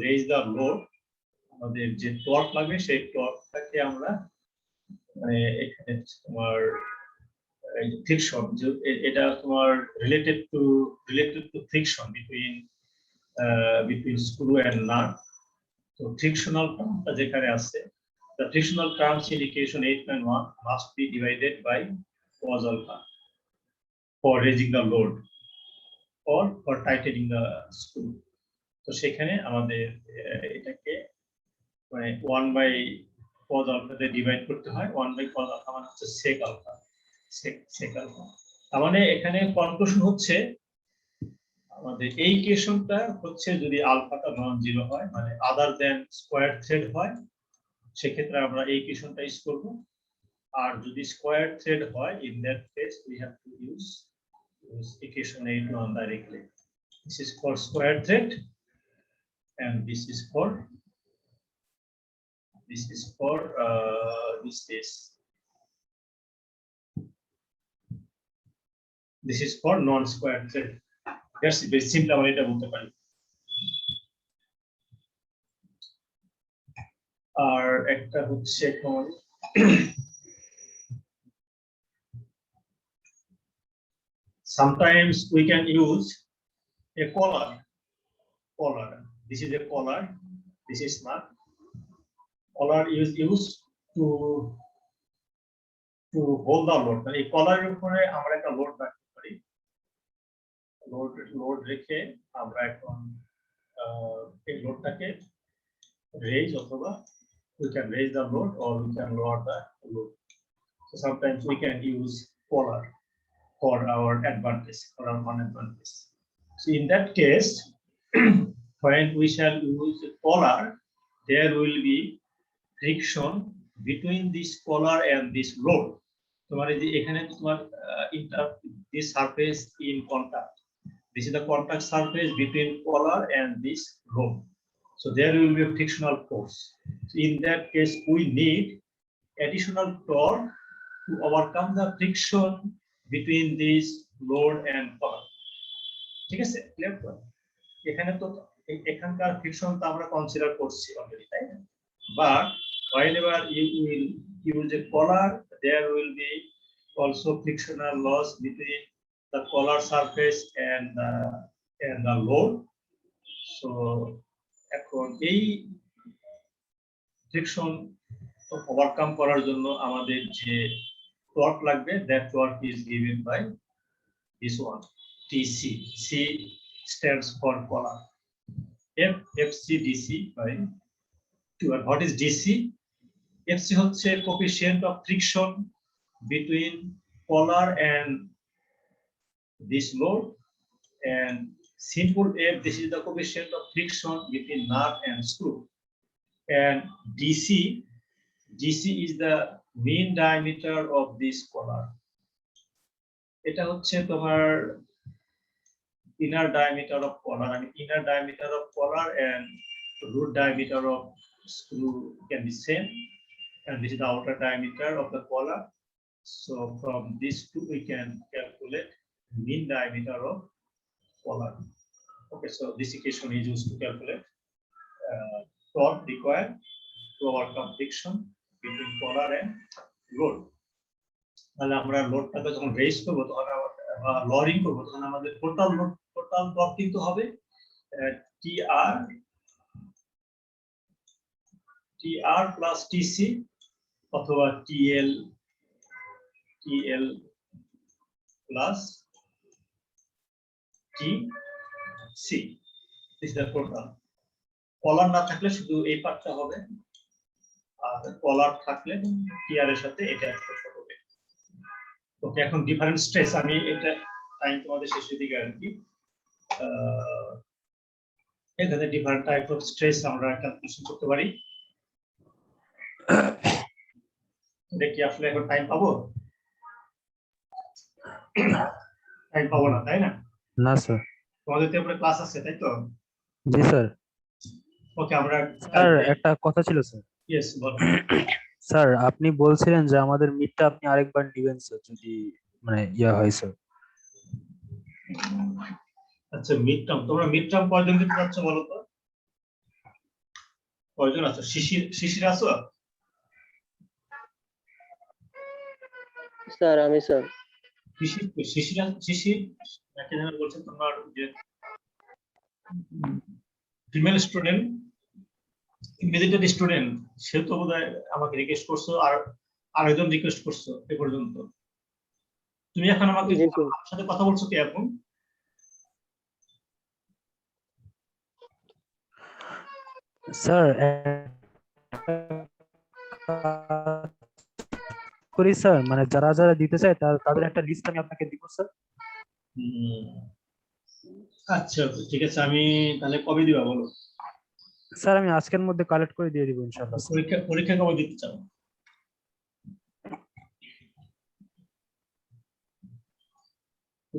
রেজ দা লোড, আমাদের যে টর্ক লাগবে সেই টর্কটাকে আমরা মানে এখানে তোমার ফ্রিকশন, এটা তোমার related to friction between screw and nut. তো ফ্রিকশনাল টার্মটা যেখানে আছে, the frictional terms in equation 8.1 must be divided by cos alpha for raising the load or for tightening the screw. তো সেখানে আমাদের এটাকে মানে 1 বাই cos alpha তে ডিভাইড করতে হয়। 1 বাই cos alpha মানে হচ্ছে sec alpha, sec alpha। তার মানে এখানে কনক্লুশন হচ্ছে আমাদের এই ইকুয়েশনটা হচ্ছে যদি আলফাটা নন জিরো হয়, মানে আদার দেন স্কয়ার থ্রেড হয়, সেক্ষেত্রে আমরা এই ইকুয়েশনটা ইউজ করব। আর যদি স্কয়ার থ্রেড হয়, in that case we have to use equation 8.1 directly. This is for square thread and this is for this is for non-square thread. That's very simple, আমরা এটা বলতে পারি। আর একটা হচ্ছে এখন sometimes we can use a collar. This is a collar, this is not. Collar is used to hold the load. মানে এই কলারের উপরে আমরা একটা লোড রাখতে পারি, লোড রেখে আমরা এখন এই লোডটাকে রেজ অথবা we can raise the load or we can lower the load. So sometimes we can use polar for our advantage, for our non-advantage. So in that case, when we shall use polar, there will be friction between this polar and this load. তোমার এই যে এখানে তোমার this surface in contact. This is the contact surface between polar and this load. So there will be a frictional force. So in that case, we need additional torque to overcome the friction between this load and polar. ঠিক আছে, ক্লিয়ার তো? এখানে তো এখানকার ফ্রিকশন তো আমরা কনসিডার করছি অলরেডি, তাই না? But whenever you will use a polar, there will be also frictional loss between the polar surface and the load. So এখন এই ফ্রিকশন ওভারকাম করার জন্য আমাদের যে টর্ক লাগবে, that torque is given by this one, TC. C stands for polar. FC DC by 2. And what is DC? FC হচ্ছে coefficient of friction between polar and this load, and simple F, this is the coefficient of friction between nut and screw. And DC is the mean diameter of this polar. এটা হচ্ছে তোমার inner diameter of polar. I mean, inner diameter of polar and root diameter of screw can be same, and this is the outer diameter of the polar. So from these two we can calculate mean diameter of polar. Okay, so this equation is used to calculate torque required to overcome friction between polar and load. তাহলে আমরা লোডটাকে যখন রেজ করব তখন লরিং করব তখন আমাদের টোটাল টর্ক কিন্তু হবে TR প্লাস TC অথবা TL plus TC. This is the total. পলার না থাকলে শুধু এই পার্টটা হবে, আর পলার থাকলে TR এর সাথে এটা একসাথে হবে। ওকে, এখন ডিফারেন্ট স্ট্রেস, আমি এটা টাইম তোমাদের শেষের দিকে আর কি এখানে ডিফারেন্ট টাইপ অফ স্ট্রেস আমরা ক্যালকুলেশন করতে পারি। দেখি আসলে এখন টাইম পাবো? টাইম পাবো না, তাই না? না স্যার। তোমাদের তো উপরে ক্লাস আছে, তাই তো? জি স্যার। ওকে, আমরা স্যার একটা কথা ছিল স্যার। ইয়েস, বল। স্যার আপনি বলছিলেন যে আমাদের মিডটা আপনি আরেকবার নেবেন স্যার, যদি মানে হয় স্যার। আচ্ছা, মিড টার্ম, তোমরা মিড টার্ম কয়জন দিতে যাচ্ছ বলো তো? কয়জন আছো? শিশির আছো? স্যার আমি স্যার। শিশির নাকি যেন বলছেন তোমার যে ফিমেল স্টুডেন্ট, ইমিডিয়েট স্টুডেন্ট, সে তো বোধহয় আমাকে রিকোয়েস্ট করছো, আর আরেকজন রিকোয়েস্ট করছো এ পর্যন্ত। তুমি এখন আমাকে আমার সাথে কথা বলছো কি এখন? স্যার করি স্যার, মানে যারা যারা দিতে চায় তাদের একটা লিস্ট আমি আপনাকে দিব স্যার। আচ্ছা ঠিক আছে, আমি তাহলে কবে দিবা বলো? স্যার আমি আজকের মধ্যে কালেক্ট করে দিয়ে দিব ইনশাআল্লাহ। পরীক্ষা কবে দিতে চাও?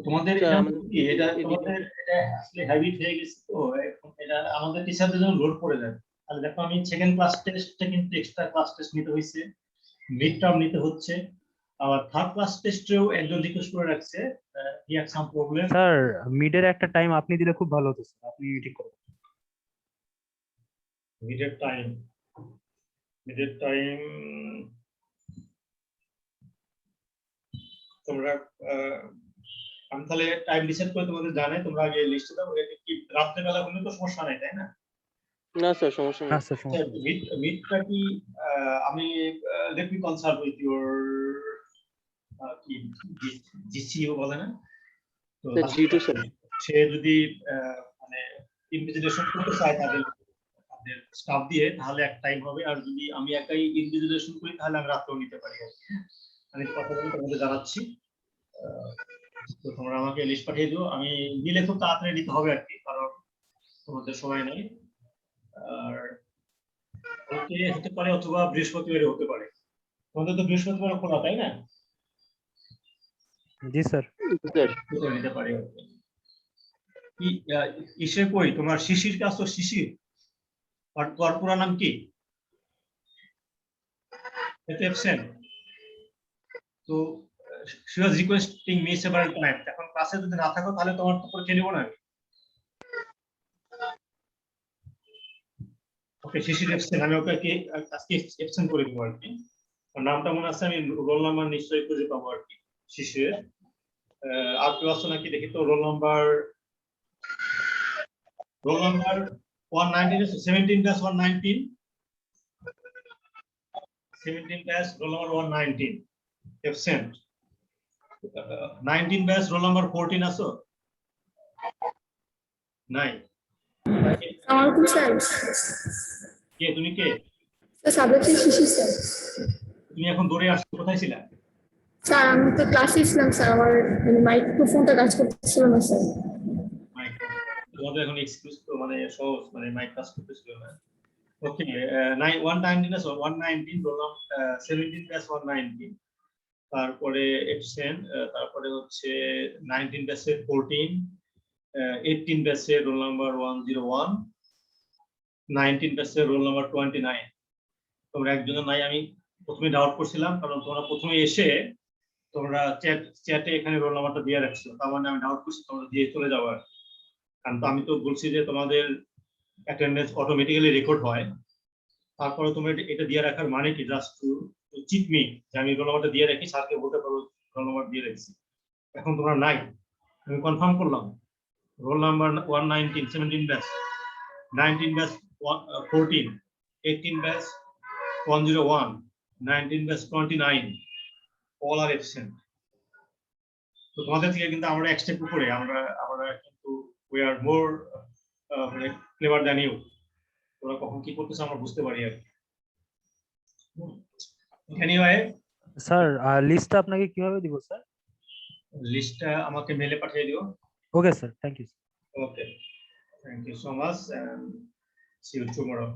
তোমাদের এটা আসলে হ্যাবিট হয়ে গেছে, তো এখন এটা আমাদের টিচারদের জন্য লোড পড়ে যায়। তাহলে দেখো, আমি সেকেন্ড ক্লাস টেস্টে কিন্তু এক্সট্রা ক্লাস টেস্ট নিতে হয়েছে, মিড টার্ম নিতে হচ্ছে, আর থার্ড ক্লাস টেস্টেও একজন রিকোয়েস্ট করে রাখছে, he had some problem. Sir মিডের একটা টাইম আপনি দিলে খুব ভালো হতো স্যার, আপনি ঠিক করুন। মিডের টাইম তোমরা আমি তাহলে টাইম ডিসাইড করে তোমাদের জানাই, তোমরা আগে লিস্টে দাও। এটা কি রাত্রে বেলা হলে তো সমস্যা নাই, তাই না? না স্যার, সমস্যা নেই। মিডটা কি আমি let me consult with your কি জিসিও বলে না তো, জি টু স্যার। সে যদি মানে ইনভিজিলেশন করতে চায় তাদের স্টাফ দিয়ে, তাহলে এক টাইম হবে। আর যদি আমি একাই ইনভিজিলেশন করি তাহলে আমি রাত্রেও নিতে পারি আর কি। আমি কথা বলে তোমাদের জানাচ্ছি। তো তোমরা আমাকে লিস্ট পাঠিয়ে দিও, আমি দিলে খুব তাড়াতাড়ি দিতে হবে আর কি, কারণ তোমাদের সময় নেই। আর কালকে হতে পারে অথবা বৃহস্পতিবারে হতে পারে। তোমাদের তো বৃহস্পতিবার খোলা, তাই না? জি স্যার। স্যার করে নিতে পারি আর কি। ইসে কই তোমার শিশির কাজ, তো শিশির ওর পুরো নাম কি? এফসেন। তো she was requesting me several times. এখন ক্লাসে যদি না থাকো তাহলে তোমার তো পরীক্ষা নিব না আমি। ওকে, শিশির এফসেন, আমি ওকে আজকে এফসেন করে দিব আর কি। ওর নামটা মনে আছে, আমি রোল নাম্বার নিশ্চয়ই খুঁজে পাবো আর কি শিশিরের। আর কেউ আছে নাকি দেখি তো? Roll number 119, 17-119, 17 roll number 119 absent. 19 batch roll number 14 aso নাই? Assalamualaikum sir. কে তুমি? কে Sir, সাবজেক্ট শিশির স্যার। তুমি? এখন দৌড়ে আসছো, কোথায় ছিলা? স্যার আমি তো ক্লাসে ছিলাম স্যার, আমার মানে মাইক্রোফোনটা কাজ করতেছিল না স্যার। মাইক তোমাদের এখন এক্সকিউজ তো মানে সহজ, মানে মাইক কাজ করতেছিল না। ওকে, 119 আছে, 119 roll number 17 batch 119, তারপরে এফসেন, তারপরে হচ্ছে 19 ব্যাচের 14, 18 ব্যাচের রোল নাম্বার 101, 19 ব্যাচের রোল নাম্বার 29। তোমরা একজনের নাই, আমি প্রথমে ডাউট করছিলাম, কারণ তোমরা প্রথমে এসে তোমরা চ্যাটে এখানে রোল নাম্বারটা দিয়ে রাখছো, তার মানে আমি ডাউট করছি তোমরা দিয়ে চলে যাওয়া। কারণ তো আমি তো বলছি যে তোমাদের অ্যাটেন্ডেন্স অটোমেটিক্যালি রেকর্ড হয়, তারপরে তোমরা এটা দিয়ে রাখার মানে কি? জাস্ট টু চিট মি, যে আমি রোল নাম্বারটা দিয়ে রাখি, স্যারকে বলতে পারো রোল নাম্বার দিয়ে রাখছি। এখন তোমরা নাই, আমি কনফার্ম করলাম। roll number 119, 17 batch, 19 batch 14, 18 batch 101, 19 batch 29, all are absent. তো তোমাদের থেকে কিন্তু আমরা এক স্টেপ উপরে, আমরা কিন্তু we are more মানে clever than you. তোমরা কখন কি করতেছো আমরা বুঝতে পারি আর কি। এনিওয়ে, স্যার লিস্টটা আপনাকে কিভাবে দিব স্যার? লিস্টটা আমাকে মেলে পাঠিয়ে দিও। Okay sir, thank you. Okay, thank you so much and see you tomorrow.